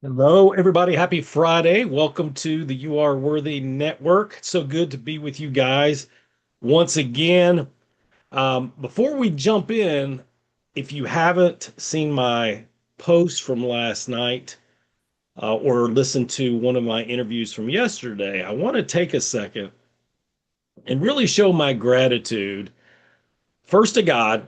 Hello, everybody. Happy Friday. Welcome to the You Are Worthy Network. It's so good to be with you guys once again. Before we jump in, if you haven't seen my post from last night or listened to one of my interviews from yesterday, I want to take a second and really show my gratitude first to God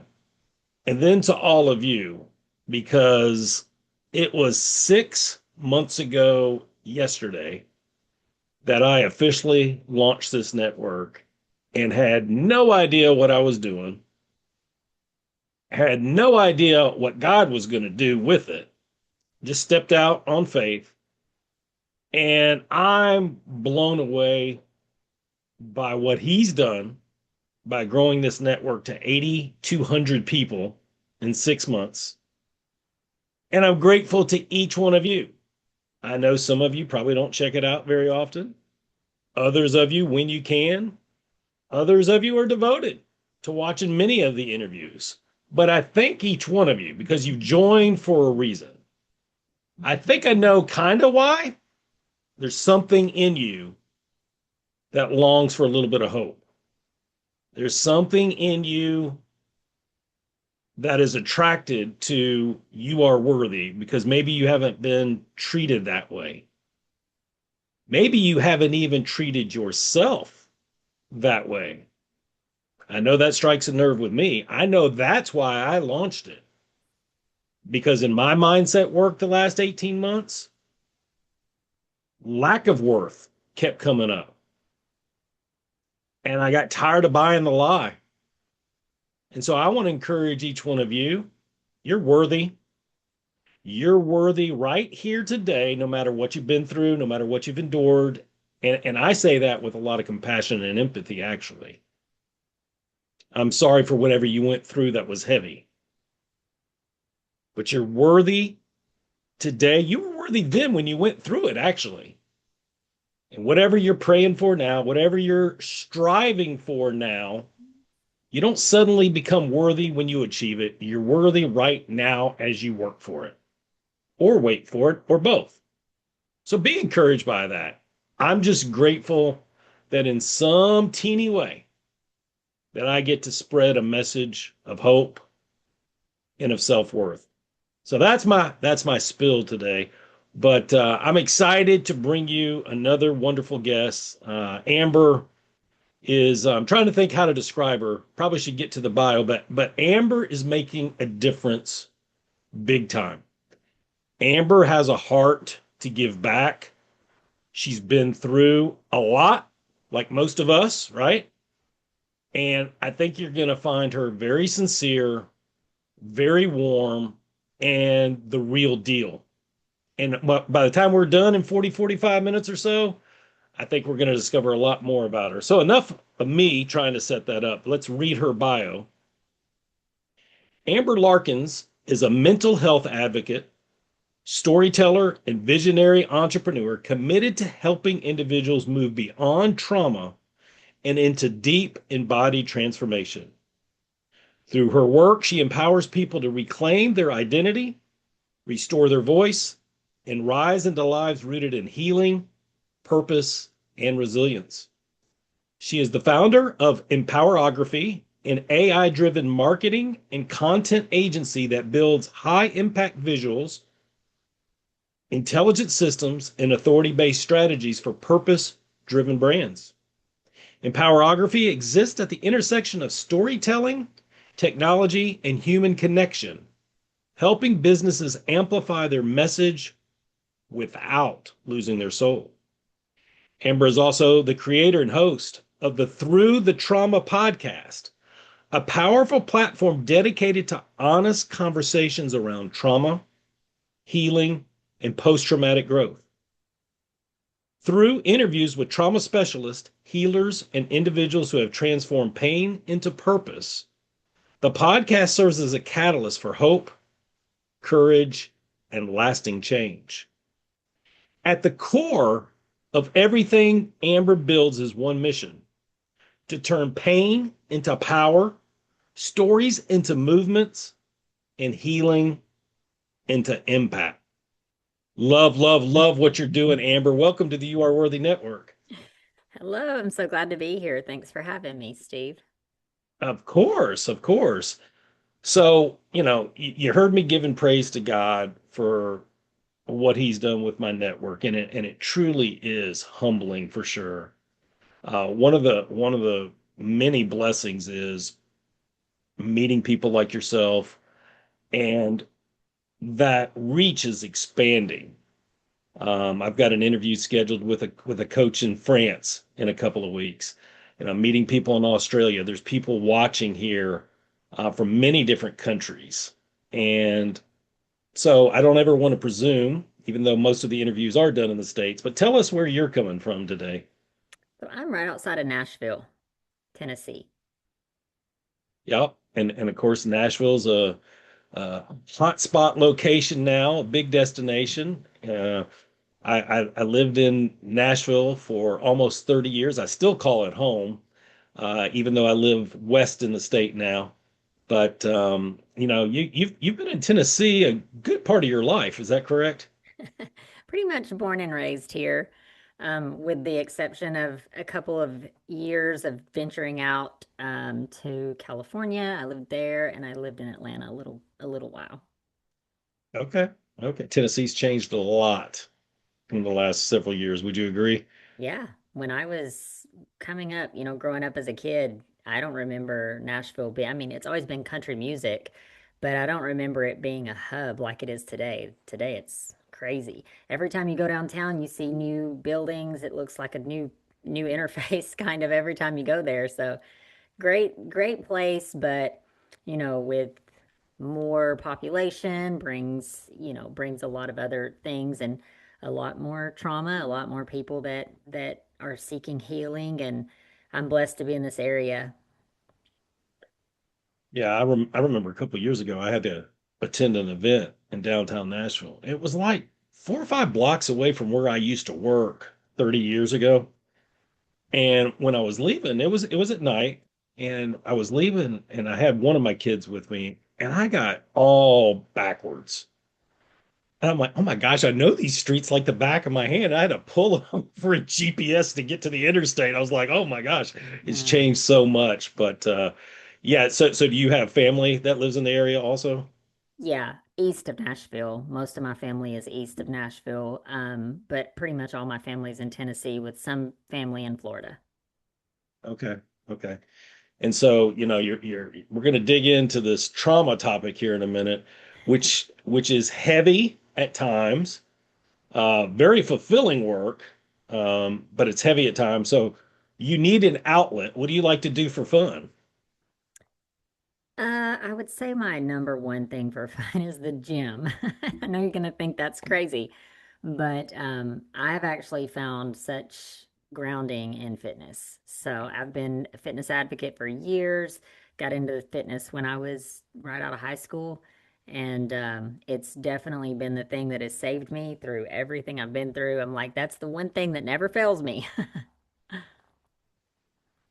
and then to all of you because it was 6 months ago yesterday that I officially launched this network and had no idea what I was doing, had no idea what God was going to do with it. Just stepped out on faith, and I'm blown away by what He's done by growing this network to 8,200 people in 6 months. And I'm grateful to each one of you. I know some of you probably don't check it out very often. Others of you, when you can, others of you are devoted to watching many of the interviews. But I thank each one of you because you joined for a reason. I think I know kind of why. There's something in you that longs for a little bit of hope. There's something in you that is attracted to you are worthy because maybe you haven't been treated that way. Maybe you haven't even treated yourself that way. I know that strikes a nerve with me. I know that's why I launched it. Because in my mindset work the last 18 months, lack of worth kept coming up. And I got tired of buying the lie. And so I want to encourage each one of you. You're worthy. You're worthy right here today, no matter what you've been through, no matter what you've endured. And I say that with a lot of compassion and empathy, actually. I'm sorry for whatever you went through that was heavy. But you're worthy today. You were worthy then when you went through it, actually. And whatever you're praying for now, whatever you're striving for now, you don't suddenly become worthy when you achieve it. You're worthy right now as you work for it, or wait for it, or both. So be encouraged by that. I'm just grateful that in some teeny way that I get to spread a message of hope and of self-worth. So that's my spill today. But I'm excited to bring you another wonderful guest. Amber is I'm trying to think how to describe her. Probably should get to the bio, but Amber is making a difference big time. Amber has a heart to give back. She's been through a lot, like most of us, right? And I think you're going to find her very sincere, very warm, and the real deal. And by the time we're done in 40, 45 minutes or so, I think we're going to discover a lot more about her. So, enough of me trying to set that up. Let's read her bio. Amber Larkins is a mental health advocate, storyteller, and visionary entrepreneur committed to helping individuals move beyond trauma and into deep embodied transformation. Through her work, she empowers people to reclaim their identity, restore their voice, and rise into lives rooted in healing, purpose, and resilience. She is the founder of Empowerography, an AI driven marketing and content agency that builds high impact visuals, intelligent systems, and authority based strategies for purpose driven brands. Empowerography exists at the intersection of storytelling, technology, and human connection, helping businesses amplify their message without losing their soul. Amber is also the creator and host of the Through the Trauma podcast, a powerful platform dedicated to honest conversations around trauma, healing, and post traumatic growth. Through interviews with trauma specialists, healers, and individuals who have transformed pain into purpose, the podcast serves as a catalyst for hope, courage, and lasting change. At the core of everything Amber builds is one mission: to turn pain into power, stories into movements, and healing into impact. Love, love, love what you're doing, Amber. Welcome to the You Are Worthy Network. Hello, I'm so glad to be here. Thanks for having me, Steve. Of course, of course. So, you heard me giving praise to God for what he's done with my network, and it truly is humbling for sure. One of the many blessings is meeting people like yourself, and that reach is expanding. I've got an interview scheduled with a coach in France in a couple of weeks, and I'm meeting people in Australia. There's people watching here from many different countries, and so I don't ever want to presume, even though most of the interviews are done in the States. But tell us where you're coming from today. So I'm right outside of Nashville, Tennessee. Yep, and of course Nashville's a hot spot location now, a big destination. I lived in Nashville for almost 30 years. I still call it home, even though I live west in the state now. But you've been in Tennessee a good part of your life. Is that correct? Pretty much born and raised here, with the exception of a couple of years of venturing out to California. I lived there, and I lived in Atlanta a little while. Okay. Okay. Tennessee's changed a lot in the last several years. Would you agree? Yeah, when I was coming up, growing up as a kid, I don't remember Nashville I mean, it's always been country music, but I don't remember it being a hub like it is today. Today it's crazy. Every time you go downtown, you see new buildings. It looks like a new interface kind of every time you go there. So great place, but with more population brings a lot of other things and a lot more trauma, a lot more people that are seeking healing, and I'm blessed to be in this area. Yeah, I remember a couple of years ago I had to attend an event in downtown Nashville. It was like 4 or 5 blocks away from where I used to work 30 years ago. And when I was leaving, it was at night, and I was leaving, and I had one of my kids with me, and I got all backwards. And I'm like, oh my gosh, I know these streets like the back of my hand. I had to pull them for a GPS to get to the interstate. I was like, oh my gosh, it's Mm. changed so much. But yeah, so do you have family that lives in the area also? Yeah, east of Nashville. Most of my family is east of Nashville, but pretty much all my family is in Tennessee with some family in Florida. Okay, okay. And so, you're we're going to dig into this trauma topic here in a minute, which is heavy at times, very fulfilling work, but it's heavy at times. So you need an outlet. What do you like to do for fun? I would say my number one thing for fun is the gym. I know you're gonna think that's crazy, but I've actually found such grounding in fitness. So I've been a fitness advocate for years, got into fitness when I was right out of high school, and it's definitely been the thing that has saved me through everything I've been through. I'm like, that's the one thing that never fails me.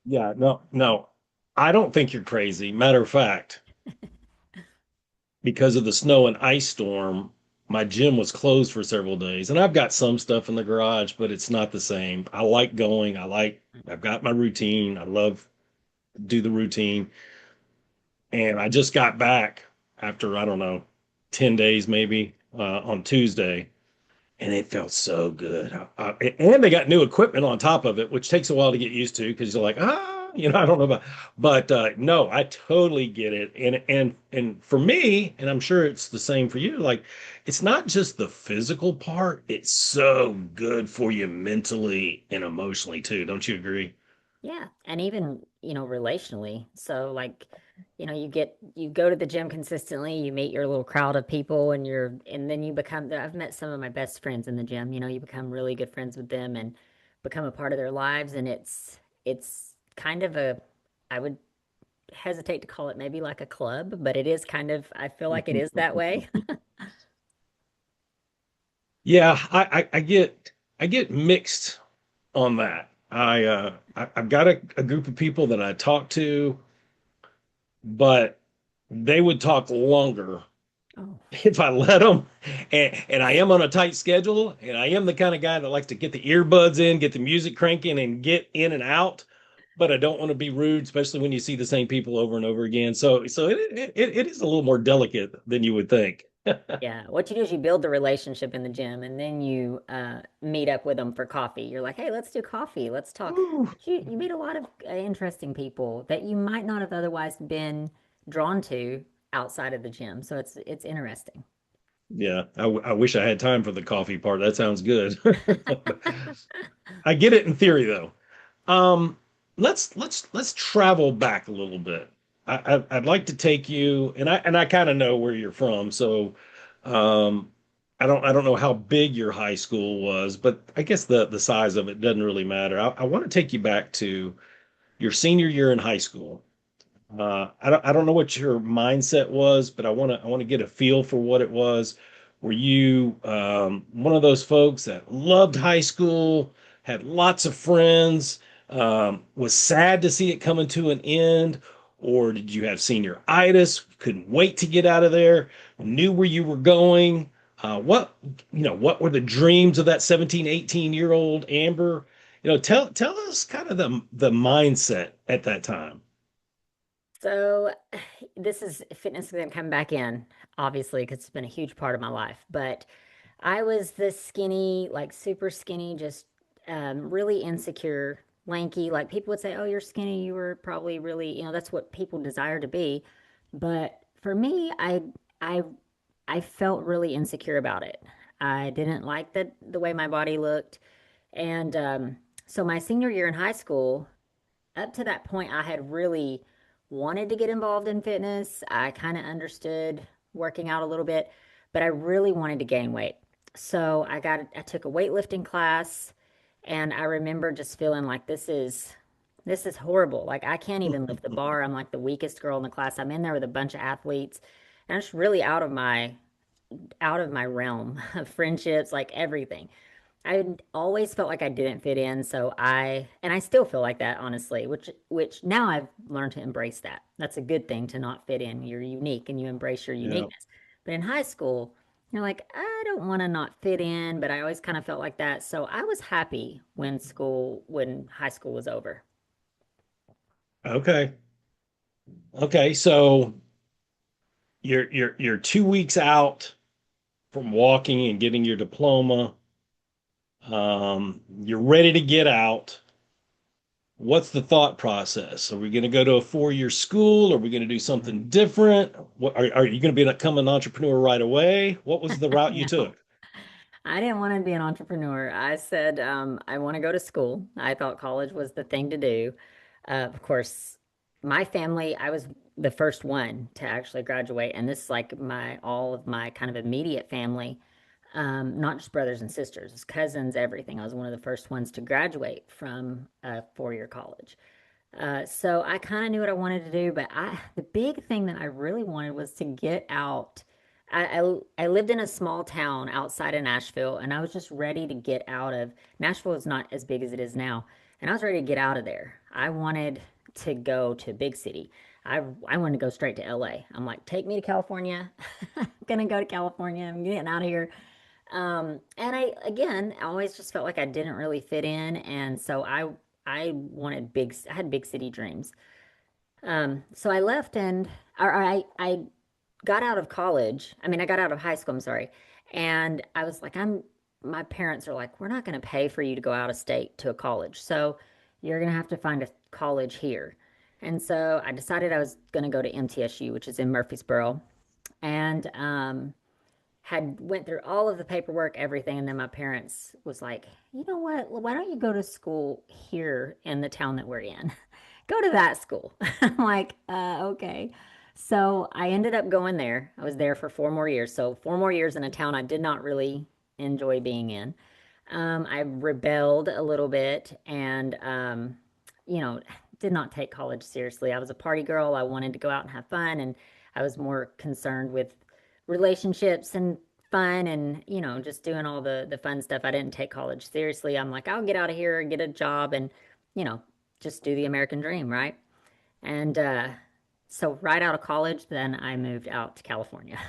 Yeah, no, no, I don't think you're crazy. Matter of fact, because of the snow and ice storm, my gym was closed for several days. And I've got some stuff in the garage, but it's not the same. I like going. I've got my routine. I love to do the routine. And I just got back after, I don't know, 10 days maybe on Tuesday, and it felt so good. And they got new equipment on top of it, which takes a while to get used to because you're like, I don't know about, but no, I totally get it. And for me, and I'm sure it's the same for you, like it's not just the physical part, it's so good for you mentally and emotionally too. Don't you agree? Yeah, and even, relationally. So like, you go to the gym consistently, you meet your little crowd of people and then you become I've met some of my best friends in the gym. You become really good friends with them and become a part of their lives, and it's kind of I would hesitate to call it maybe like a club, but it is kind of, I feel like it is that way. Yeah, I get mixed on that. I've got a group of people that I talk to, but they would talk longer. Oh, if I let them. And I am on a tight schedule, and I am the kind of guy that likes to get the earbuds in, get the music cranking, and get in and out. But I don't want to be rude, especially when you see the same people over and over again. So it is a little more delicate than you would think. yeah. What you do is you build the relationship in the gym and then you meet up with them for coffee. You're like, hey, let's do coffee. Let's talk. Ooh, But you meet a lot of interesting people that you might not have otherwise been drawn to outside of the gym. So it's interesting. yeah, I wish I had time for the coffee part. That sounds good. I get it in theory, though. Um, let's travel back a little bit. I'd like to take you, and I kind of know where you're from, so um, I don't know how big your high school was, but I guess the size of it doesn't really matter. I want to take you back to your senior year in high school. I don't know what your mindset was, but I want to get a feel for what it was. Were you one of those folks that loved high school, had lots of friends, was sad to see it coming to an end, or did you have senioritis, couldn't wait to get out of there, knew where you were going? What what were the dreams of that 17, 18-year-old Amber? Tell us kind of the mindset at that time. So this is fitness is going to come back in, obviously, because it's been a huge part of my life. But I was this skinny, like super skinny, just really insecure, lanky. Like people would say, "Oh, you're skinny. You were probably really, that's what people desire to be." But for me, I, I felt really insecure about it. I didn't like the way my body looked, and so my senior year in high school, up to that point, I had really wanted to get involved in fitness. I kind of understood working out a little bit, but I really wanted to gain weight. So I took a weightlifting class and I remember just feeling like this is horrible. Like I can't even lift the bar. I'm like the weakest girl in the class. I'm in there with a bunch of athletes and I'm just really out of my realm of friendships, like everything. I always felt like I didn't fit in, so I still feel like that honestly, which now I've learned to embrace that. That's a good thing to not fit in. You're unique and you embrace your Yeah. uniqueness. But in high school, you're like, I don't want to not fit in, but I always kind of felt like that. So I was happy when high school was over. Okay. Okay. So you're 2 weeks out from walking and getting your diploma. You're ready to get out. What's the thought process? Are we going to go to a 4-year school? Are we going to do something different? Are you going to become an entrepreneur right away? What was the route you No. took? I didn't want to be an entrepreneur. I said, I want to go to school. I thought college was the thing to do. Of course, my family, I was the first one to actually graduate. And this is like all of my kind of immediate family, not just brothers and sisters, it's cousins, everything. I was one of the first ones to graduate from a 4-year college. So I kind of knew what I wanted to do, but the big thing that I really wanted was to get out. I lived in a small town outside of Nashville, and I was just ready to get out of Nashville is not as big as it is now, and I was ready to get out of there. I wanted to go to a big city. I wanted to go straight to LA. I'm like, take me to California. I'm gonna go to California. I'm getting out of here. And I again, I always just felt like I didn't really fit in, and so I wanted I had big city dreams. So I left or I got out of college. I mean, I got out of high school, I'm sorry. And I was like, my parents are like, we're not going to pay for you to go out of state to a college. So you're going to have to find a college here. And so I decided I was going to go to MTSU, which is in Murfreesboro. And had went through all of the paperwork, everything, and then my parents was like, you know what? Well, why don't you go to school here in the town that we're in? Go to that school. I'm like, okay. So I ended up going there. I was there for 4 more years. So 4 more years in a town I did not really enjoy being in. I rebelled a little bit and, you know, did not take college seriously. I was a party girl. I wanted to go out and have fun, and I was more concerned with relationships and fun and just doing all the fun stuff. I didn't take college seriously. I'm like, I'll get out of here and get a job and you know just do the American dream, right? And so right out of college, then I moved out to California.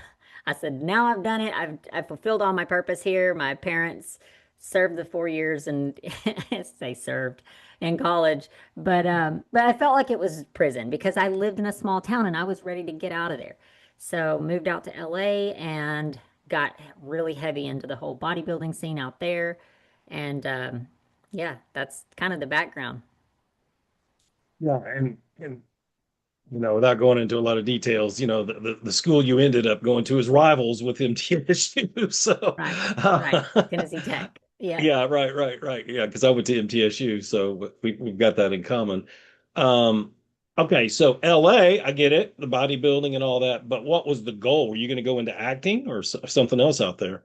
I said, now I've done it. I've fulfilled all my purpose here. My parents served the 4 years and they served in college, but I felt like it was prison because I lived in a small town and I was ready to get out of there. So moved out to LA and got really heavy into the whole bodybuilding scene out there. And yeah, that's kind of the background. Yeah, and without going into a lot of details, the school you ended up going to is rivals with MTSU. So, Right, right. uh, Tennessee Tech. Yeah. yeah, right. Yeah, because I went to MTSU, so we've got that in common. Um, okay, so LA, I get it, the bodybuilding and all that, but what was the goal? Were you going to go into acting or something else out there?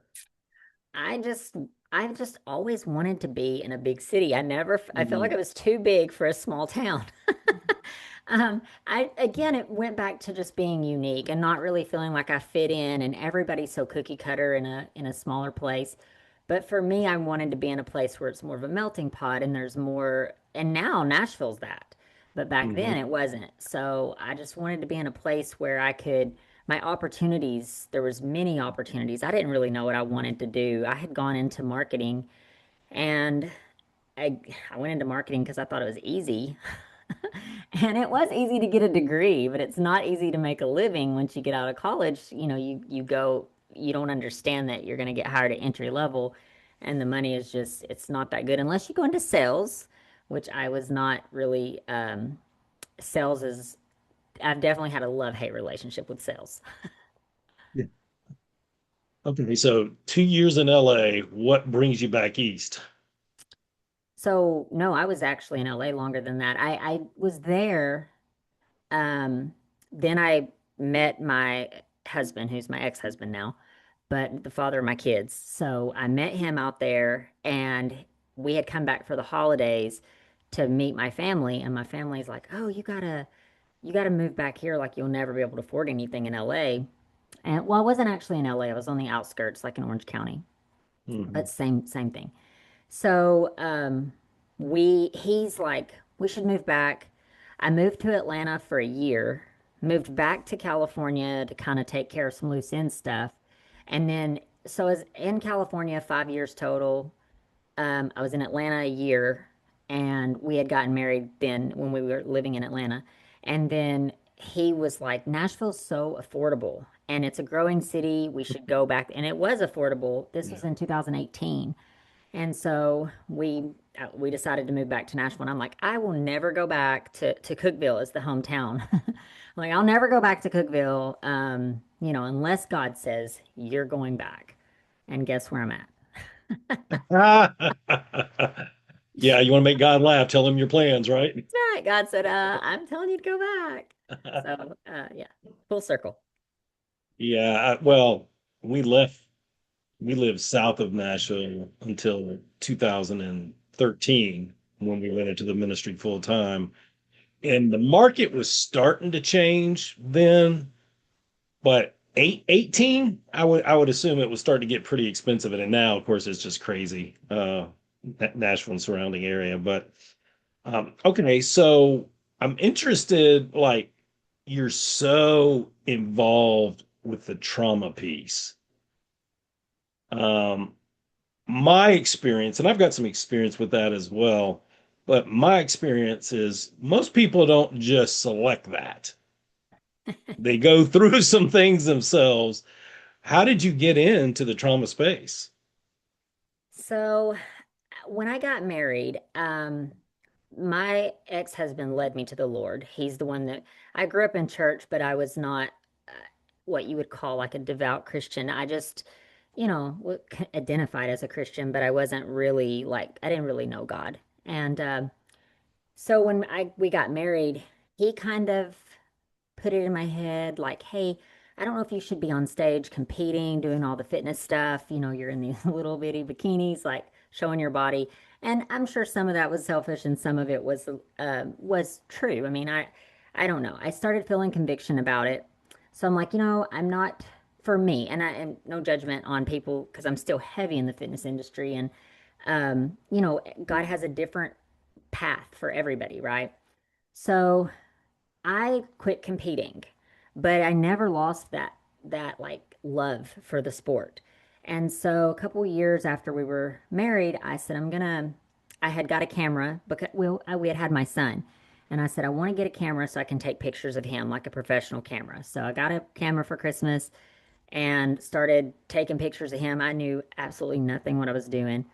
I just I've just always wanted to be in a big city. I felt like Mhm. it was too big for a small town. I again it went back to just being unique and not really feeling like I fit in and everybody's so cookie cutter in a smaller place. But for me, I wanted to be in a place where it's more of a melting pot and there's more, and now Nashville's that. But back then Mhm. it wasn't. So I just wanted to be in a place where I could my opportunities, there was many opportunities. I didn't really know what I wanted to do. I had gone into marketing and I I went into marketing because I thought it was easy. And it was easy to get a degree, but it's not easy to make a living once you get out of college. You go, you don't understand that you're going to get hired at entry level and the money is just, it's not that good unless you go into sales, which I was not really, sales is, I've definitely had a love-hate relationship with sales. Yeah. Okay, so 2 years in LA, what brings you back east? So no, I was actually in LA longer than that. I was there. Um, then I met my husband, who's my ex-husband now, but the father of my kids. So I met him out there, and we had come back for the holidays to meet my family. And my family's like, "Oh, you gotta move back here. Like you'll never be able to afford anything in LA." And well, I wasn't actually in LA. I was on the outskirts, like in Orange County, but Mhm. same thing. So he's like, we should move back. I moved to Atlanta for a year, moved back to California to kind of take care of some loose end stuff. And then, so as in California, 5 years total. I was in Atlanta a year and we had gotten married then when we were living in Atlanta. And then he was like, Nashville's so affordable and it's a growing city. We should go back. And it was affordable. This was Yeah. in 2018. And so we decided to move back to Nashville. And I'm like, I will never go back to Cookeville as the hometown. Like, I'll never go back to Cookeville, unless God says you're going back. And guess where I'm at? Yeah, you want to make God laugh, tell him your plans, right? That's right. God said, I'm telling you to go back. So, yeah, full circle. Yeah, well, we left, we lived south of Nashville until 2013 when we went into the ministry full time. And the market was starting to change then, but 18, I would assume it was starting to get pretty expensive. And now, of course, it's just crazy, Nashville and surrounding area. But okay, so I'm interested, like, you're so involved with the trauma piece. Um, my experience, and I've got some experience with that as well, but my experience is most people don't just select that. They go through some things themselves. How did you get into the trauma space? So, when I got married, my ex-husband led me to the Lord. He's the one that I grew up in church, but I was not uh, what you would call like a devout Christian. I just, identified as a Christian, but I wasn't really like I didn't really know God. And so when I we got married, he kind of put it in my head like, hey, I don't know if you should be on stage competing, doing all the fitness stuff. You're in these little bitty bikinis, like showing your body. And I'm sure some of that was selfish and some of it was true. I mean, I don't know. I started feeling conviction about it. So I'm like, I'm not for me, and no judgment on people because I'm still heavy in the fitness industry, and God has a different path for everybody, right? So I quit competing, but I never lost that like love for the sport. And so a couple years after we were married, I said, I had got a camera because we had had my son. And I said, I want to get a camera so I can take pictures of him like a professional camera. So I got a camera for Christmas and started taking pictures of him. I knew absolutely nothing what I was doing.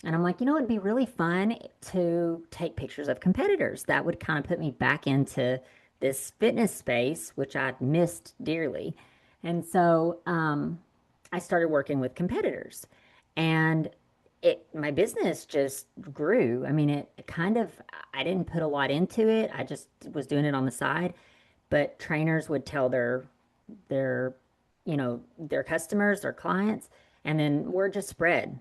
And I'm like, it'd be really fun to take pictures of competitors. That would kind of put me back into this fitness space, which I'd missed dearly. And so I started working with competitors. And my business just grew. I mean, it kind of, I didn't put a lot into it. I just was doing it on the side. But trainers would tell their their customers, their clients, and then word just spread.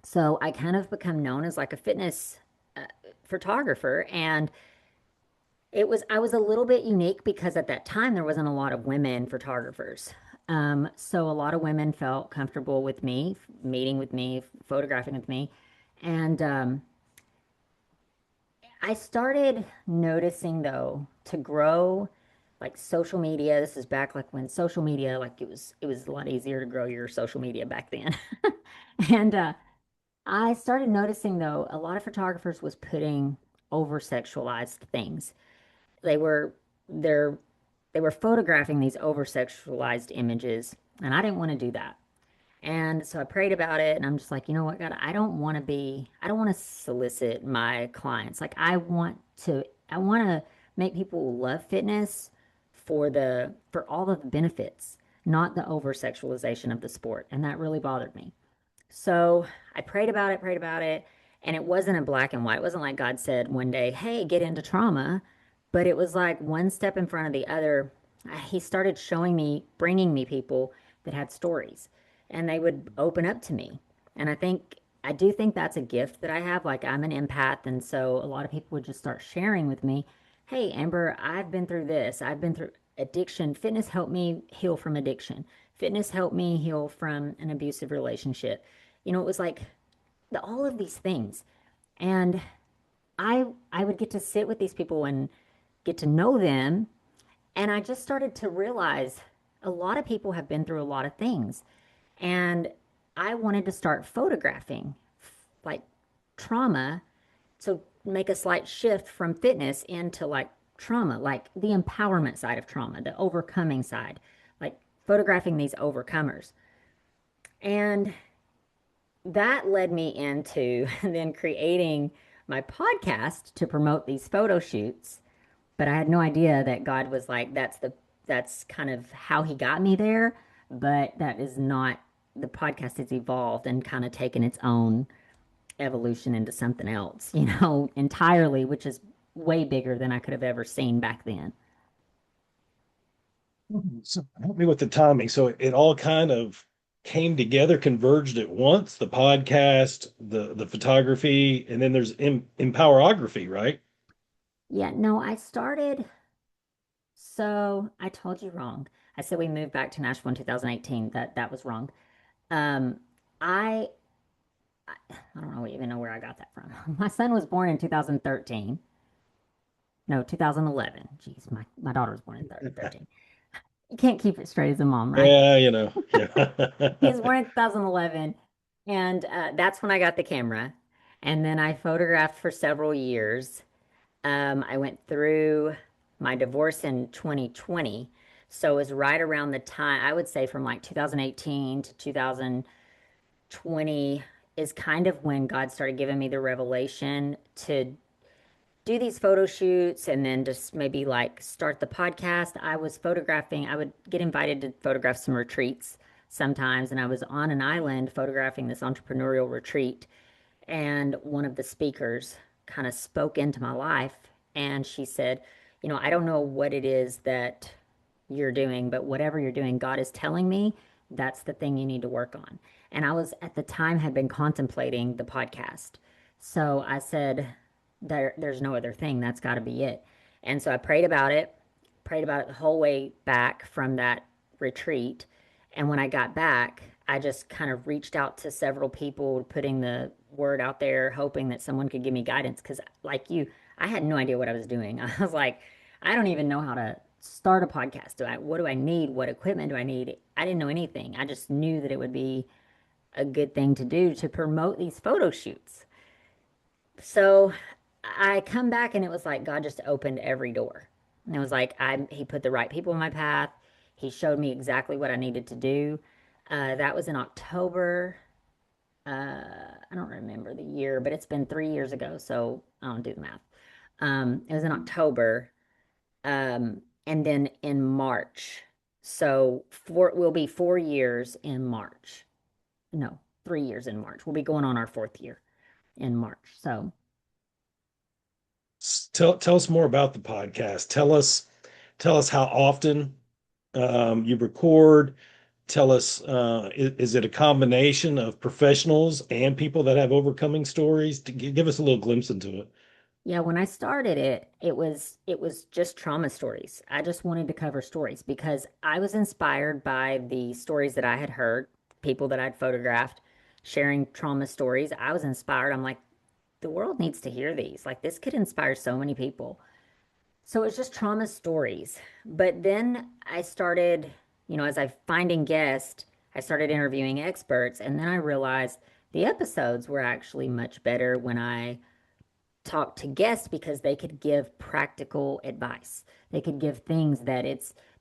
So I kind of become known as like a fitness uh, photographer, and I was a little bit unique because at that time there wasn't a lot of women photographers. So a lot of women felt comfortable with me, meeting with me, photographing with me, and I started noticing though to grow like social media. This is back like when social media like it was a lot easier to grow your social media back then. And I started noticing though a lot of photographers was putting over sexualized things. They were they're they were photographing these over sexualized images, and I didn't want to do that. And so I prayed about it, and I'm just like, you know what, God, I don't want to solicit my clients. Like I want to make people love fitness for all of the benefits, not the over sexualization of the sport. And that really bothered me. So I prayed about it, and it wasn't a black and white. It wasn't like God said one day, hey, get into trauma, but it was like one step in front of the other. He started showing me, bringing me people that had stories, and they would open up to me. And I do think that's a gift that I have. Like I'm an empath, and so a lot of people would just start sharing with me, hey, Amber, I've been through this. I've been through addiction. Fitness helped me heal from addiction. Fitness helped me heal from an abusive relationship. It was like all of these things. And I would get to sit with these people and get to know them. And I just started to realize a lot of people have been through a lot of things. And I wanted to start photographing like trauma to make a slight shift from fitness into like trauma, like the empowerment side of trauma, the overcoming side, like photographing these overcomers. And that led me into then creating my podcast to promote these photo shoots. But I had no idea that God was like, that's kind of how he got me there. But that is not, the podcast has evolved and kind of taken its own evolution into something else, entirely, which is way bigger than I could have ever seen back then. So help me with the timing. So it all kind of came together, converged at once, the podcast, the photography, and then there's Empowerography, right? Yeah, no, so I told you wrong. I said we moved back to Nashville in 2018. That was wrong. Um, I I don't know even know where I got that from. My son was born in 2013. No, 2011. Jeez, my daughter was born in 13. You can't keep it straight as a mom, right? Yeah, yeah. He was born in 2011, and that's when I got the camera. And then I photographed for several years. I went through my divorce in 2020. So it was right around the time, I would say from like 2018 to 2020 is kind of when God started giving me the revelation to do these photo shoots and then just maybe like start the podcast. I would get invited to photograph some retreats sometimes, and I was on an island photographing this entrepreneurial retreat. And one of the speakers kind of spoke into my life, and she said, I don't know what it is that you're doing, but whatever you're doing, God is telling me that's the thing you need to work on. And I was at the time had been contemplating the podcast. So I said, there's no other thing. That's got to be it. And so I prayed about it the whole way back from that retreat. And when I got back, I just kind of reached out to several people, putting the word out there, hoping that someone could give me guidance. Because, like you, I had no idea what I was doing. I was like, I don't even know how to start a podcast? What do I need? What equipment do I need? I didn't know anything. I just knew that it would be a good thing to do to promote these photo shoots. So I come back and it was like God just opened every door. And it was like he put the right people in my path. He showed me exactly what I needed to do. That was in October. I don't remember the year, but it's been 3 years ago, so I don't do the math. It was in October, and then in March. So four will be 4 years in March. No, 3 years in March. We'll be going on our fourth year in March. So Tell us more about the podcast. Tell us how often you record. Tell us, is it a combination of professionals and people that have overcoming stories? To give us a little glimpse into it. yeah, when I started it, it was just trauma stories. I just wanted to cover stories because I was inspired by the stories that I had heard, people that I'd photographed sharing trauma stories. I was inspired. I'm like, the world needs to hear these. Like this could inspire so many people. So it's just trauma stories. But then I started, as I finding guests, I started interviewing experts, and then I realized the episodes were actually much better when I talked to guests because they could give practical advice. They could give things that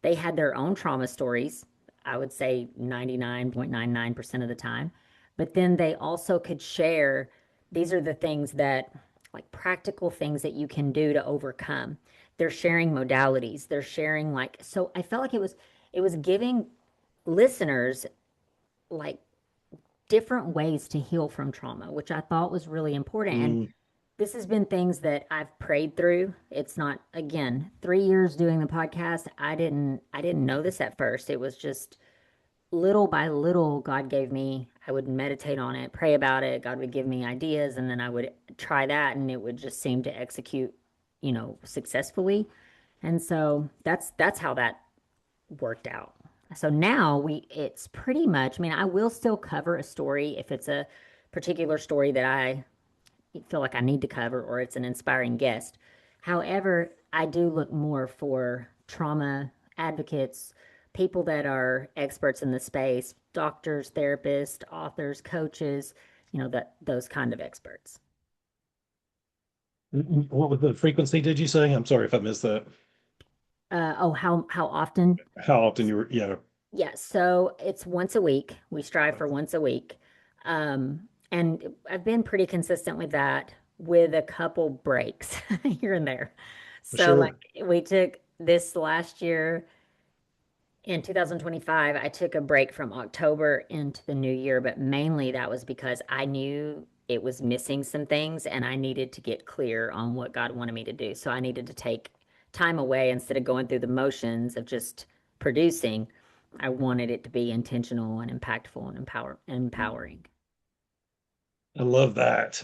they had their own trauma stories, I would say 99.99% of the time. But then they also could share these are the things that like practical things that you can do to overcome. They're sharing modalities. They're sharing like so I felt like it was giving listeners like different ways to heal from trauma, which I thought was really important. And Mm, this has been things that I've prayed through. It's not, again, 3 years doing the podcast. I didn't know this at first. It was just little by little, God gave me, I would meditate on it, pray about it. God would give me ideas, and then I would try that, and it would just seem to execute, successfully. And so that's how that worked out. So now it's pretty much, I mean, I will still cover a story if it's a particular story that I feel like I need to cover or it's an inspiring guest. However, I do look more for trauma advocates, people that are experts in the space, doctors, therapists, authors, coaches, that those kind of experts. what was the frequency, did you say? I'm sorry if I missed that. Oh, how often? How often you were, yeah. Yeah, so it's once a week. We strive for once a week. And I've been pretty consistent with that with a couple breaks here and there. So like Sure. we took this last year in 2025, I took a break from October into the new year, but mainly that was because I knew it was missing some things and I needed to get clear on what God wanted me to do. So I needed to take time away instead of going through the motions of just producing. I wanted it to be intentional and impactful and empowering. I love that.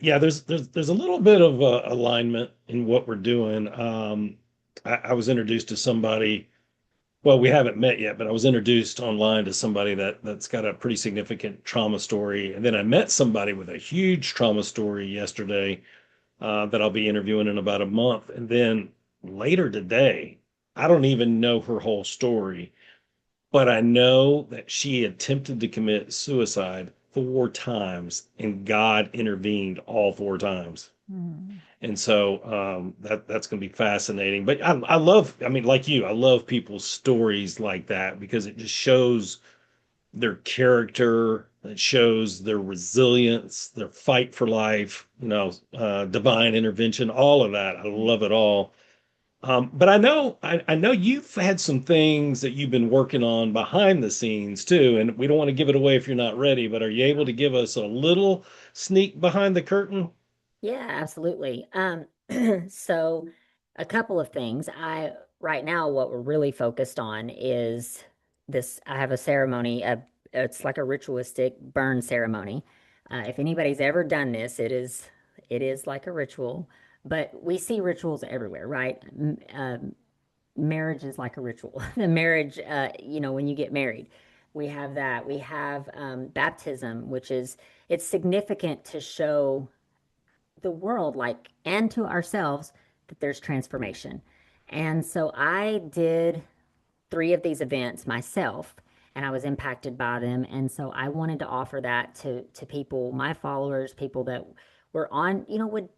Yeah, there's a little bit of alignment in what we're doing. I was introduced to somebody. Well, we haven't met yet, but I was introduced online to somebody that's got a pretty significant trauma story, and then I met somebody with a huge trauma story yesterday that I'll be interviewing in about a month, and then later today, I don't even know her whole story, but I know that she attempted to commit suicide 4 times, and God intervened all 4 times. Mm. And so that's going to be fascinating. But I love, I mean, like you, I love people's stories like that because it just shows their character, it shows their resilience, their fight for life, divine intervention, all of that. I love it all. But I know you've had some things that you've been working on behind the scenes too, and we don't want to give it away if you're not ready, but are you able to give us a little sneak behind the curtain? Yeah, absolutely. So a couple of things. Right now what we're really focused on is this. I have a ceremony, it's like a ritualistic burn ceremony. If anybody's ever done this, it is like a ritual, but we see rituals everywhere, right? Marriage is like a ritual. The marriage, when you get married, we have that. We have baptism, which is it's significant to show the world like and to ourselves that there's transformation. And so I did three of these events myself, and I was impacted by them. And so I wanted to offer that to people, my followers, people that were on, would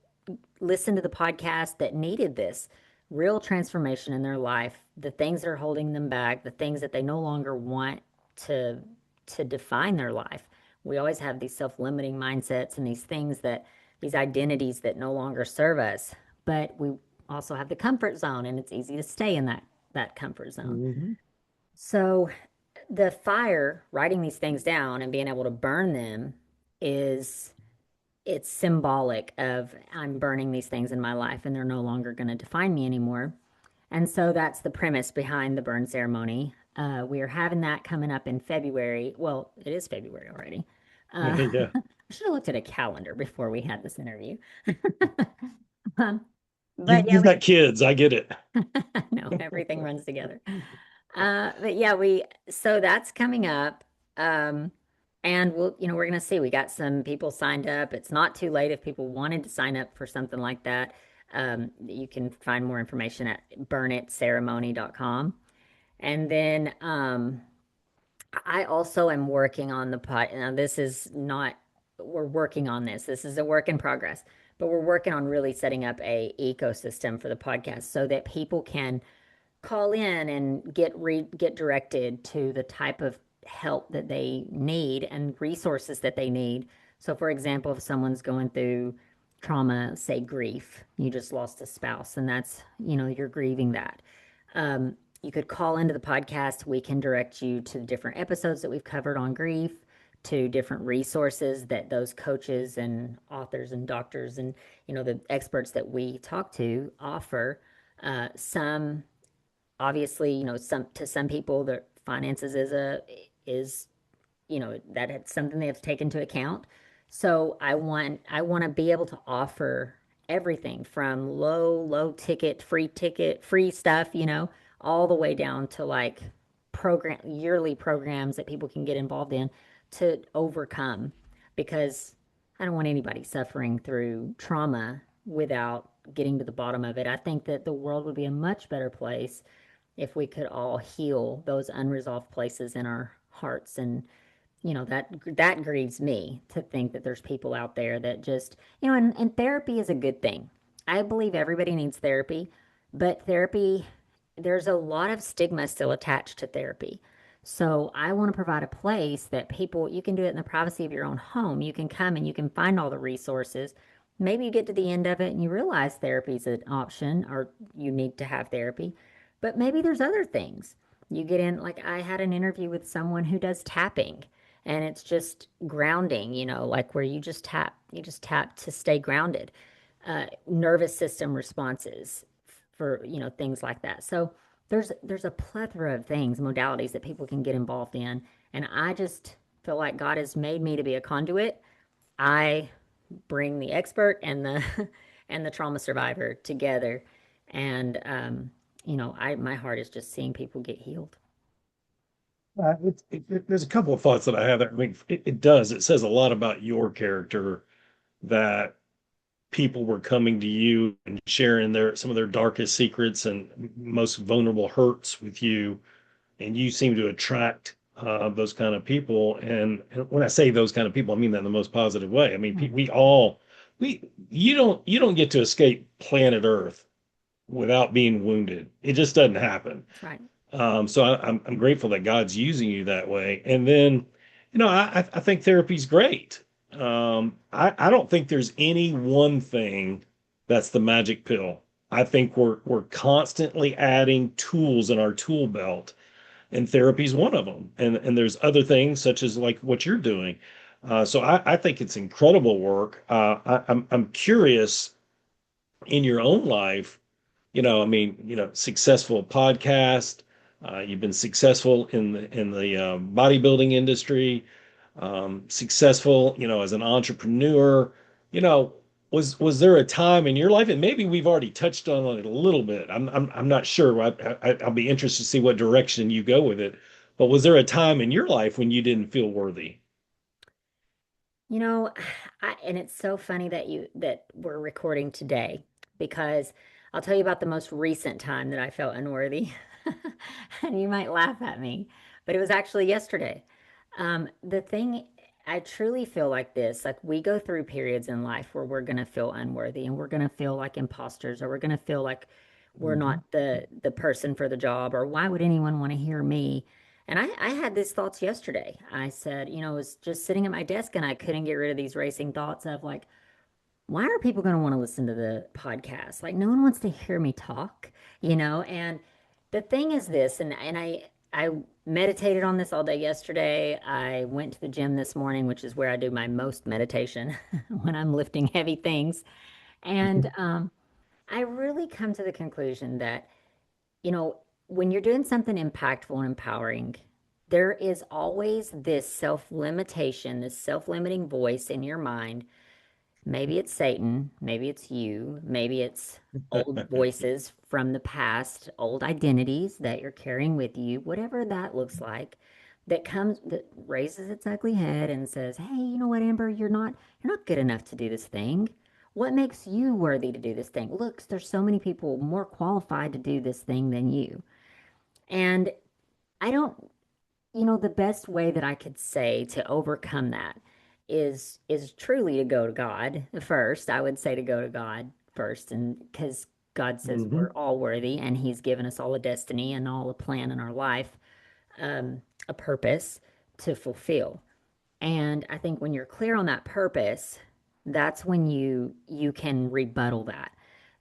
listen to the podcast that needed this real transformation in their life, the things that are holding them back, the things that they no longer want to to define their life. We always have these self-limiting mindsets and these things that these identities that no longer serve us. But we also have the comfort zone, and it's easy to stay in that comfort zone. Hmm. So the fire, writing these things down and being able to burn them is it's symbolic of I'm burning these things in my life and they're no longer going to define me anymore. And so that's the premise behind the burn ceremony. We are having that coming up in February. Well, it is February already. Yeah. I should have looked at a calendar before we had this interview. um, You've, but yeah, you've got kids. I get it. no, everything runs together. But yeah, so that's coming up. Um, and we're gonna see. We got some people signed up. It's not too late if people wanted to sign up for something like that. You can find more information at burnitceremony.com. And then I also am working on the pod. Now, this is not, we're working on this. This is a work in progress, but we're working on really setting up a ecosystem for the podcast so that people can call in and get directed to the type of help that they need and resources that they need. So, for example, if someone's going through trauma, say grief, you just lost a spouse, and that's, you're grieving that. You could call into the podcast. We can direct you to the different episodes that we've covered on grief, to different resources that those coaches and authors and doctors and the experts that we talk to offer. Some obviously, some people, their finances is that it's something they have to take into account. So I want to be able to offer everything from low ticket free stuff, all the way down to like yearly programs that people can get involved in to overcome, because I don't want anybody suffering through trauma without getting to the bottom of it. I think that the world would be a much better place if we could all heal those unresolved places in our hearts. And that grieves me to think that there's people out there that just, and therapy is a good thing. I believe everybody needs therapy, but therapy, there's a lot of stigma still attached to therapy. So I want to provide a place that people, you can do it in the privacy of your own home. You can come and you can find all the resources. Maybe you get to the end of it and you realize therapy is an option or you need to have therapy, but maybe there's other things. You get in, like I had an interview with someone who does tapping, and it's just grounding, like where you just tap to stay grounded. Nervous system responses for, things like that. So there's a plethora of things, modalities that people can get involved in. And I just feel like God has made me to be a conduit. I bring the expert and the and the trauma survivor together. And I my heart is just seeing people get healed. There's a couple of thoughts that I have there. I mean, it does. It says a lot about your character that people were coming to you and sharing some of their darkest secrets and most vulnerable hurts with you, and you seem to attract those kind of people. And when I say those kind of people, I mean that in the most positive way. I mean, we all we you don't get to escape planet Earth without being wounded. It just doesn't happen. That's right. So I'm grateful that God's using you that way. And then, I think therapy's great. I don't think there's any one thing that's the magic pill. I think we're constantly adding tools in our tool belt, and therapy's one of them. And there's other things such as like what you're doing. So I think it's incredible work. I'm curious in your own life, I mean, successful podcast. You've been successful in the bodybuilding industry, successful, as an entrepreneur. You know, was there a time in your life, and maybe we've already touched on it a little bit. I'm not sure. I'll be interested to see what direction you go with it. But was there a time in your life when you didn't feel worthy? You know, and it's so funny that we're recording today because I'll tell you about the most recent time that I felt unworthy. And you might laugh at me, but it was actually yesterday. The thing, I truly feel like this, like we go through periods in life where we're going to feel unworthy and we're going to feel like imposters, or we're going to feel like we're not Mhm. the person for the job, or why would anyone want to hear me? And I had these thoughts yesterday. I said, I was just sitting at my desk and I couldn't get rid of these racing thoughts of like, why are people going to want to listen to the podcast? Like, no one wants to hear me talk, And the thing is this, and I meditated on this all day yesterday. I went to the gym this morning, which is where I do my most meditation when I'm lifting heavy things. And I really come to the conclusion that, you know, when you're doing something impactful and empowering, there is always this self limitation, this self limiting voice in your mind. Maybe it's Satan, maybe it's you, maybe it's old voices from the past, old identities that you're carrying with you, whatever that looks like, that raises its ugly head and says, "Hey, you know what, Amber, you're not good enough to do this thing. What makes you worthy to do this thing? Look, there's so many people more qualified to do this thing than you." And I don't the best way that I could say to overcome that is truly to go to God first. I would say to go to God first, and because God says we're Mhm. all worthy and He's given us all a destiny and all a plan in our life, a purpose to fulfill. And I think when you're clear on that purpose, that's when you can rebuttal that.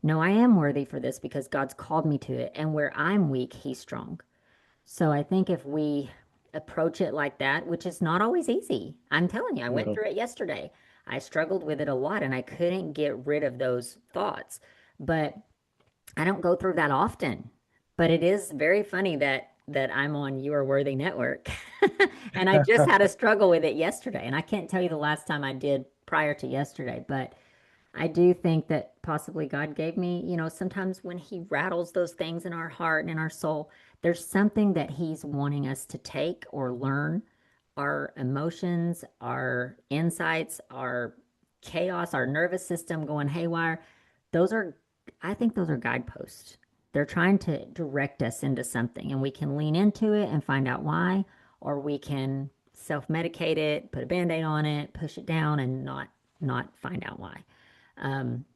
No, I am worthy for this because God's called me to it, and where I'm weak, He's strong. So I think if we approach it like that, which is not always easy, I'm telling you, I went No. through it yesterday. I struggled with it a lot and I couldn't get rid of those thoughts. But I don't go through that often. But it is very funny that I'm on Your Worthy Network. And I just had a struggle with it yesterday. And I can't tell you the last time I did prior to yesterday, but I do think that possibly God gave me, sometimes when He rattles those things in our heart and in our soul, there's something that He's wanting us to take or learn. Our emotions, our insights, our chaos, our nervous system going haywire, those are, I think those are guideposts. They're trying to direct us into something, and we can lean into it and find out why, or we can self-medicate it, put a band-aid on it, push it down, and not find out why.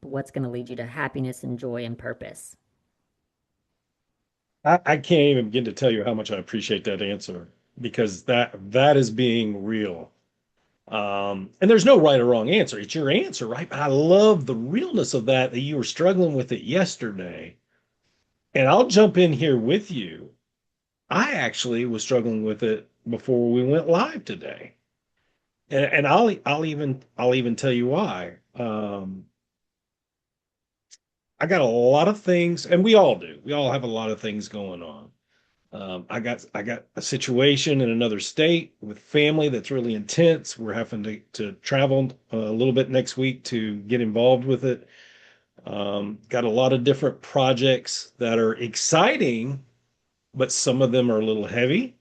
What's going to lead you to happiness and joy and purpose. I can't even begin to tell you how much I appreciate that answer because that is being real. And there's no right or wrong answer. It's your answer, right? But I love the realness of that you were struggling with it yesterday. And I'll jump in here with you. I actually was struggling with it before we went live today. And I'll even tell you why. I got a lot of things, and we all do. We all have a lot of things going on. I got a situation in another state with family that's really intense. We're having to travel a little bit next week to get involved with it. Got a lot of different projects that are exciting, but some of them are a little heavy.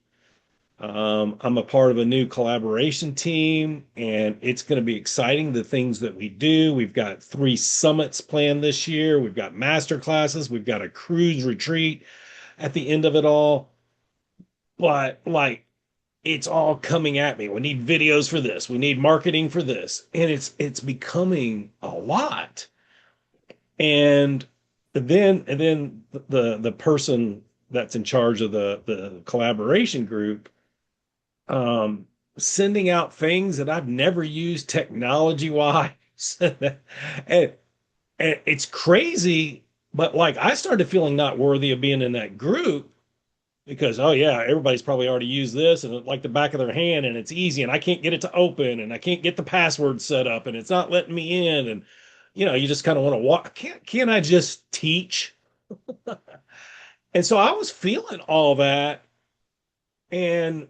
I'm a part of a new collaboration team, and it's going to be exciting the things that we do. We've got 3 summits planned this year. We've got master classes. We've got a cruise retreat at the end of it all. But like it's all coming at me. We need videos for this. We need marketing for this. And it's becoming a lot. And then the person that's in charge of the collaboration group sending out things that I've never used technology wise. and, and it's crazy, but like I started feeling not worthy of being in that group because oh yeah, everybody's probably already used this and like the back of their hand and it's easy and I can't get it to open and I can't get the password set up and it's not letting me in and you just kind of want to walk. Can't I just teach? And so I was feeling all that and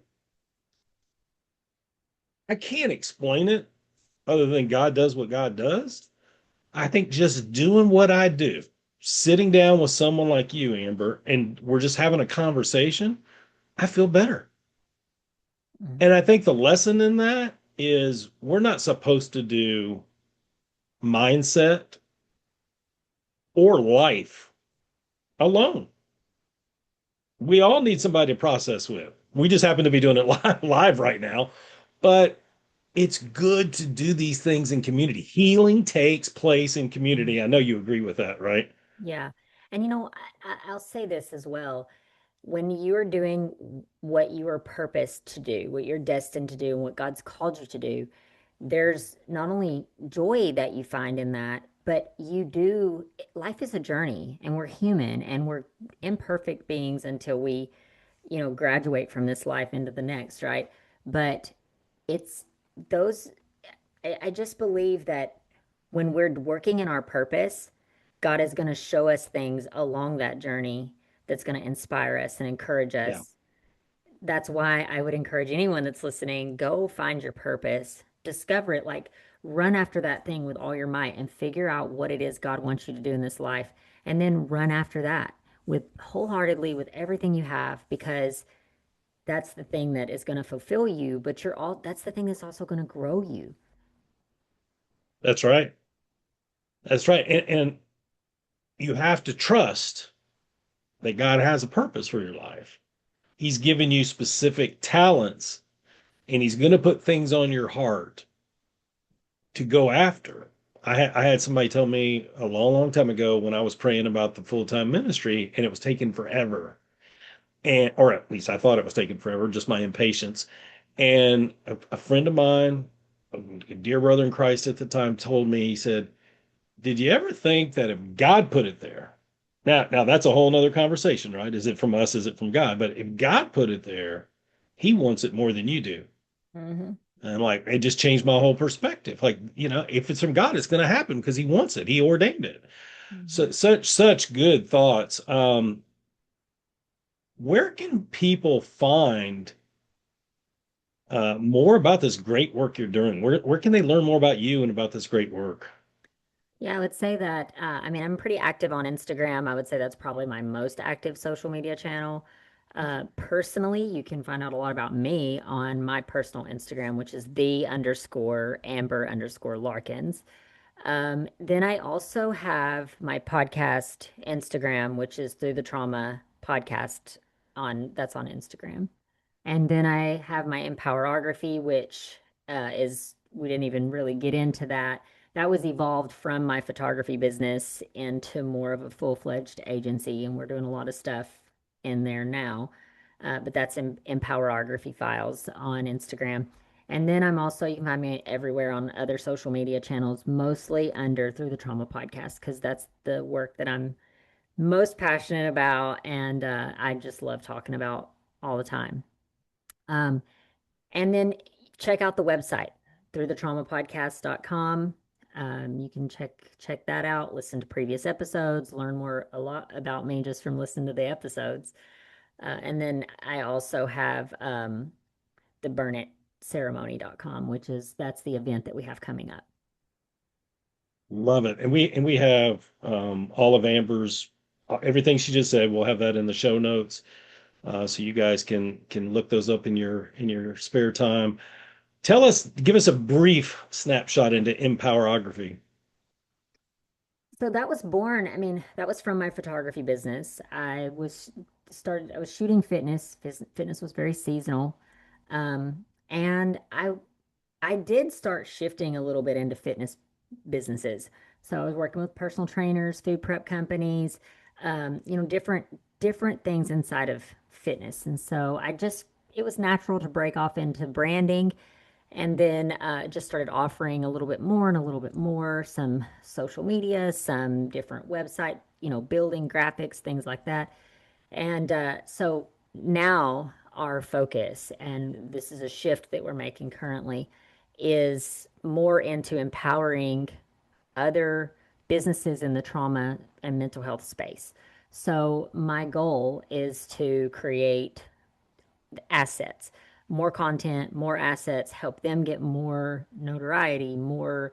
I can't explain it other than God does what God does. I think just doing what I do, sitting down with someone like you, Amber, and we're just having a conversation, I feel better. Mm. And I think the lesson in that is we're not supposed to do mindset or life. alone. We all need somebody to process with. We just happen to be doing it live right now, but it's good to do these things in community. Healing takes place in community. I know you agree with that, right? Yeah. And I'll say this as well. When you're doing what you are purposed to do, what you're destined to do, and what God's called you to do, there's not only joy that you find in that, but life is a journey and we're human and we're imperfect beings until we, graduate from this life into the next, right? But it's those I just believe that when we're working in our purpose, God is going to show us things along that journey that's going to inspire us and encourage Yeah, us. That's why I would encourage anyone that's listening, go find your purpose, discover it, like run after that thing with all your might and figure out what it is God wants you to do in this life. And then run after that with wholeheartedly with everything you have, because that's the thing that is going to fulfill you, but that's the thing that's also going to grow you. that's right. That's right. And you have to trust that God has a purpose for your life. He's given you specific talents and he's going to put things on your heart to go after. I had somebody tell me a long, long time ago when I was praying about the full time ministry, and it was taking forever. And, or at least I thought it was taking forever, just my impatience. And a friend of mine, a dear brother in Christ at the time, told me, he said, did you ever think that if God put it there, now that's a whole nother conversation, right? Is it from us? Is it from God? But if God put it there, he wants it more than you do. Mm-hmm. And like it just changed my whole perspective. Like, if it's from God, it's going to happen because he wants it. He ordained it. So Mm-hmm. such good thoughts. Where can people find more about this great work you're doing? Where can they learn more about you and about this great work? Yeah, I would say that. I'm pretty active on Instagram. I would say that's probably my most active social media channel. Personally, you can find out a lot about me on my personal Instagram, which is the underscore Amber underscore Larkins. Then I also have my podcast Instagram, which is Through the Trauma podcast that's on Instagram. And then I have my Empowerography, which we didn't even really get into that. That was evolved from my photography business into more of a full-fledged agency, and we're doing a lot of stuff in there now. But that's Empowerography Files on Instagram. And then you can find me everywhere on other social media channels, mostly under Through the Trauma podcast, because that's the work that I'm most passionate about and I just love talking about all the time. Um, and then check out the website throughthetraumapodcast.com. You can check that out, listen to previous episodes, learn a lot about me just from listening to the episodes. And then I also have the burnitceremony.com, that's the event that we have coming up. Love it. And we have all of Amber's everything she just said. We'll have that in the show notes, so you guys can look those up in your spare time. Give us a brief snapshot into Empowerography. So that was born, that was from my photography business. I was shooting fitness. Fitness was very seasonal. And I did start shifting a little bit into fitness businesses. So I was working with personal trainers, food prep companies, different things inside of fitness. And so it was natural to break off into branding and then just started offering a little bit more and a little bit more, some social media, some different website, building graphics, things like that. And so now our focus, and this is a shift that we're making currently, is more into empowering other businesses in the trauma and mental health space. So my goal is to create assets, more content, more assets, help them get more notoriety, more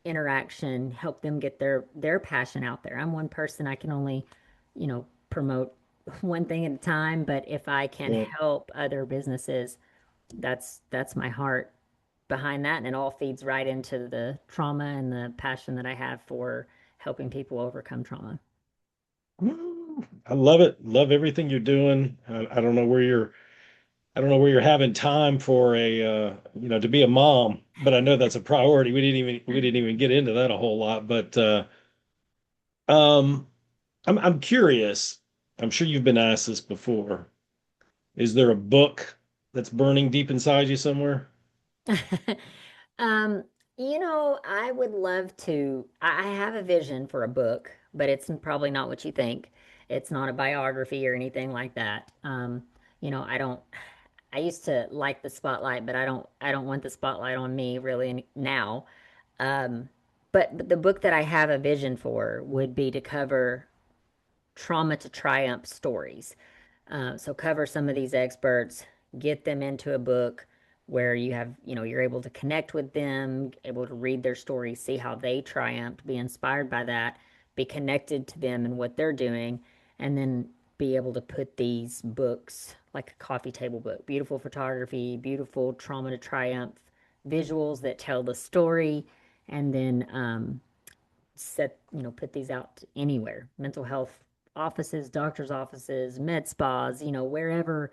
interaction, help them get their passion out there. I'm one person, I can only, promote one thing at a time, but if I can Yeah. help other businesses, that's my heart behind that, and it all feeds right into the trauma and the passion that I have for helping people overcome trauma. I love it. Love everything you're doing. I don't know where I don't know where you're having time for to be a mom, but I know that's a priority. We didn't even get into that a whole lot, but um, I'm curious. I'm sure you've been asked this before. Is there a book that's burning deep inside you somewhere? Um, I would love to. I have a vision for a book, but it's probably not what you think. It's not a biography or anything like that. I don't. I used to like the spotlight, but I don't want the spotlight on me really now. Um, but the book that I have a vision for would be to cover trauma to triumph stories. So cover some of these experts, get them into a book where you're able to connect with them, able to read their stories, see how they triumphed, be inspired by that, be connected to them and what they're doing, and then be able to put these books like a coffee table book, beautiful photography, beautiful trauma to triumph visuals that tell the story, and then put these out anywhere, mental health offices, doctors' offices, med spas, wherever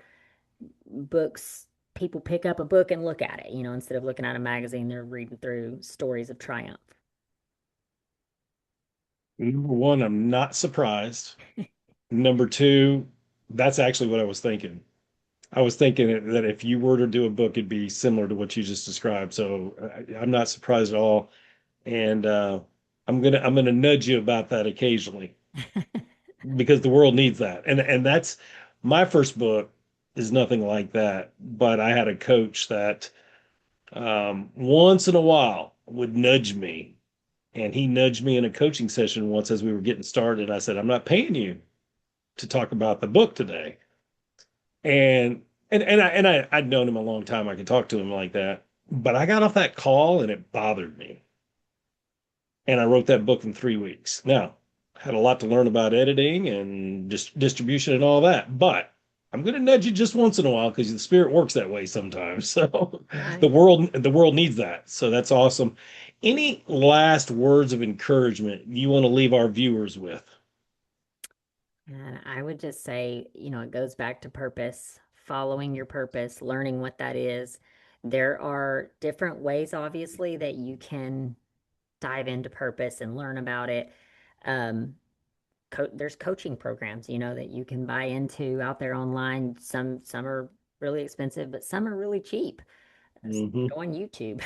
books, people pick up a book and look at it, instead of looking at a magazine, they're reading through stories of triumph. Number one, I'm not surprised. Number two, that's actually what I was thinking. I was thinking that if you were to do a book, it'd be similar to what you just described. So I'm not surprised at all. And I'm gonna nudge you about that occasionally because the world needs that. And that's my first book is nothing like that. But I had a coach that once in a while would nudge me. And he nudged me in a coaching session once as we were getting started. I said, I'm not paying you to talk about the book today. I'd known him a long time. I could talk to him like that. But I got off that call and it bothered me. And I wrote that book in 3 weeks. Now, I had a lot to learn about editing and just distribution and all that. But I'm going to nudge you just once in a while because the spirit works that way sometimes. So Right. the world needs that. So that's awesome. Any last words of encouragement you want to leave our viewers with? And I would just say, it goes back to purpose, following your purpose, learning what that is. There are different ways, obviously, that you can dive into purpose and learn about it. Um, there's coaching programs, that you can buy into out there online. Some are really expensive, but some are really cheap. Hmm. Go on YouTube,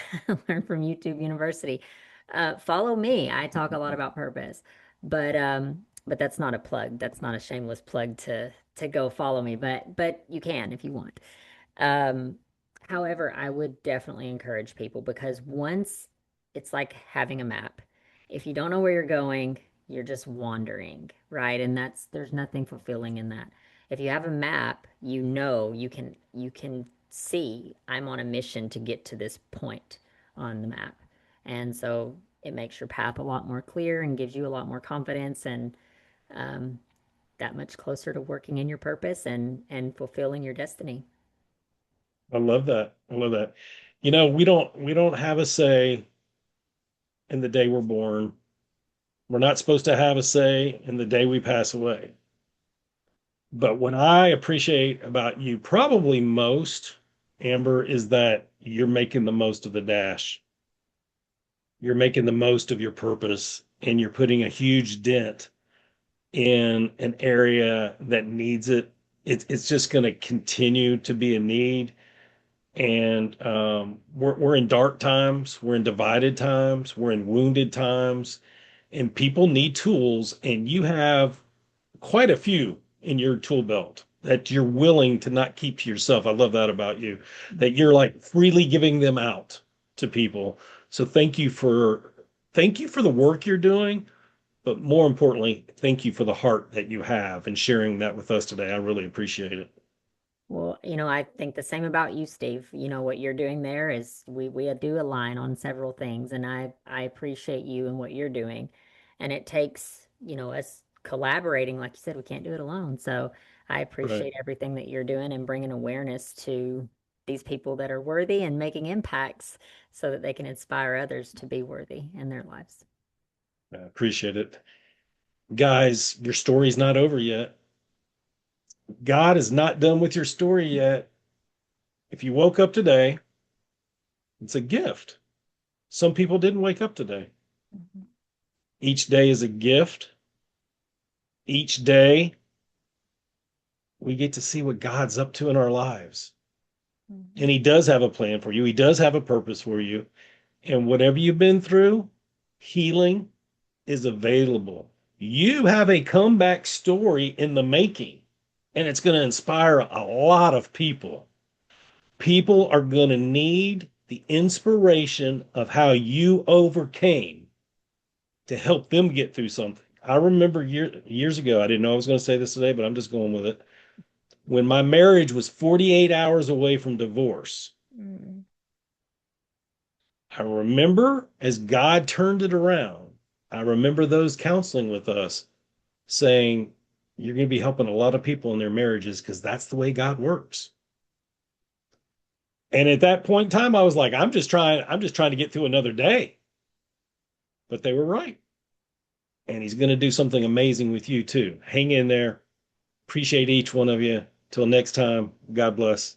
learn from YouTube University. Follow me. I talk a lot about purpose, but that's not a plug. That's not a shameless plug to go follow me. But you can if you want. Um, However, I would definitely encourage people because once it's like having a map. If you don't know where you're going, you're just wandering, right? And there's nothing fulfilling in that. If you have a map, you can see I'm on a mission to get to this point on the map. And so it makes your path a lot more clear and gives you a lot more confidence and um, that much closer to working in your purpose and fulfilling your destiny. I love that. I love that. We don't have a say in the day we're born. We're not supposed to have a say in the day we pass away. But what I appreciate about you probably most, Amber, is that you're making the most of the dash. You're making the most of your purpose and you're putting a huge dent in an area that needs it. It's just going to continue to be a need. And we're in dark times, we're in divided times, we're in wounded times, and people need tools. And you have quite a few in your tool belt that you're willing to not keep to yourself. I love that about you, that you're like freely giving them out to people. So thank you for the work you're doing, but more importantly, thank you for the heart that you have and sharing that with us today. I really appreciate it. Well, I think the same about you, Steve. What you're doing there is we do align on several things, and I appreciate you and what you're doing. And it takes, us collaborating. Like you said, we can't do it alone. So I Right. appreciate everything that you're doing and bringing awareness to these people that are worthy and making impacts so that they can inspire others to be worthy in their lives. I appreciate it. Guys, your story's not over yet. God is not done with your story yet. If you woke up today, it's a gift. Some people didn't wake up today. Mhm. Each day is a gift. Each day we get to see what God's up to in our lives. And Mhm. He does have a plan for you, He does have a purpose for you. And whatever you've been through, healing is available. You have a comeback story in the making, and it's going to inspire a lot of people. People are going to need the inspiration of how you overcame to help them get through something. I remember years ago, I didn't know I was going to say this today, but I'm just going with it. When my marriage was 48 hours away from divorce, Mhm. I remember as God turned it around, I remember those counseling with us saying, you're going to be helping a lot of people in their marriages because that's the way God works. And at that point in time, I was like, I'm just trying to get through another day. But they were right. And He's going to do something amazing with you too. Hang in there. Appreciate each one of you. Till next time, God bless.